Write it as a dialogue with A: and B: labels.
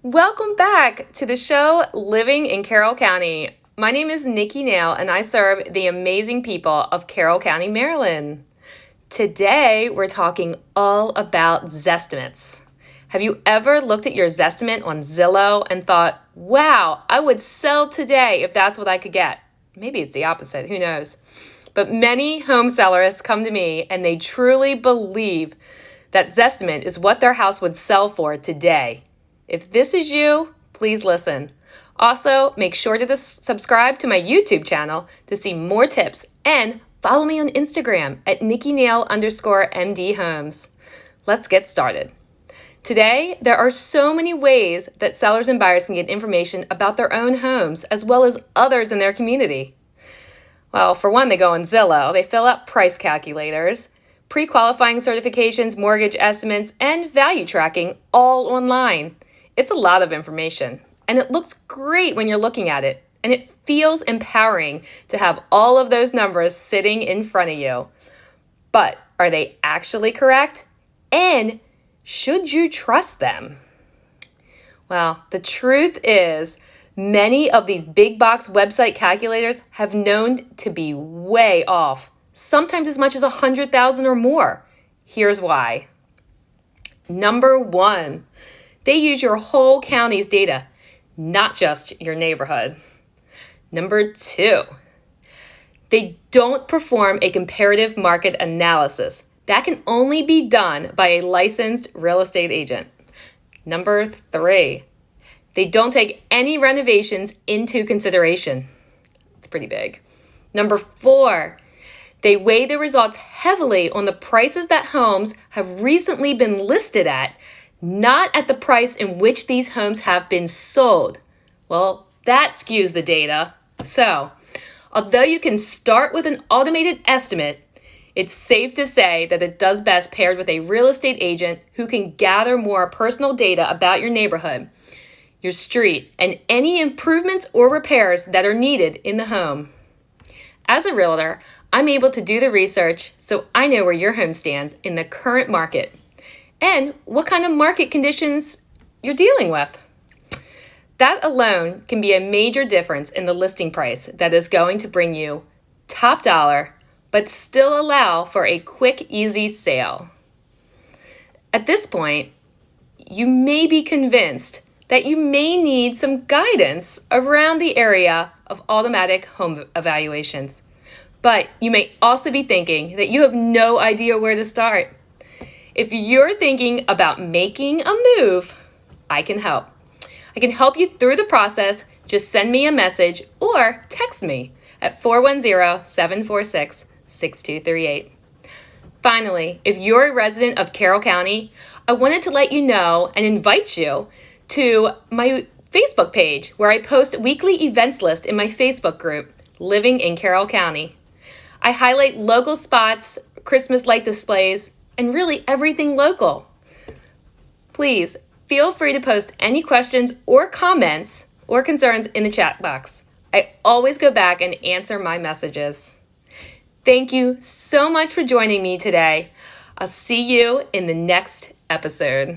A: Welcome back to the show Living in Carroll County. My name is Nikki Nail and I serve the amazing people of Carroll County, Maryland. Today we're talking all about Zestimates. Have you ever looked at your Zestimate on Zillow and thought, wow, I would sell today if that's what I could get? Maybe it's the opposite, who knows? But many home sellers come to me and they truly believe that Zestimate is what their house would sell for today. If this is you, please listen. Also, make sure to subscribe to my YouTube channel to see more tips and follow me on Instagram at NikkiNail_MD Homes. Let's get started. Today, there are so many ways that sellers and buyers can get information about their own homes as well as others in their community. Well, for one, they go on Zillow, they fill out price calculators, pre-qualifying certifications, mortgage estimates, and value tracking all online. It's a lot of information, and it looks great when you're looking at it, and it feels empowering to have all of those numbers sitting in front of you. But are they actually correct? And should you trust them? Well, the truth is, many of these big box website calculators have known to be way off, sometimes as much as 100,000 or more. Here's why. Number one, they use your whole county's data, not just your neighborhood. Number two, they don't perform a comparative market analysis. That can only be done by a licensed real estate agent. Number three, they don't take any renovations into consideration. It's pretty big. Number four, they weigh the results heavily on the prices that homes have recently been listed at, not at the price in which these homes have been sold. Well, that skews the data. So, although you can start with an automated estimate, it's safe to say that it does best paired with a real estate agent who can gather more personal data about your neighborhood, your street, and any improvements or repairs that are needed in the home. As a realtor, I'm able to do the research so I know where your home stands in the current market and what kind of market conditions you're dealing with. That alone can be a major difference in the listing price that is going to bring you top dollar, but still allow for a quick, easy sale. At this point, you may be convinced that you may need some guidance around the area of automatic home evaluations. But you may also be thinking that you have no idea where to start. If you're thinking about making a move, I can help. I can help you through the process. Just send me a message or text me at 410-746-6238. Finally, if you're a resident of Carroll County, I wanted to let you know and invite you to my Facebook page where I post weekly events list in my Facebook group, Living in Carroll County. I highlight local spots, Christmas light displays, and really everything local. Please feel free to post any questions or comments or concerns in the chat box. I always go back and answer my messages. Thank you so much for joining me today. I'll see you in the next episode.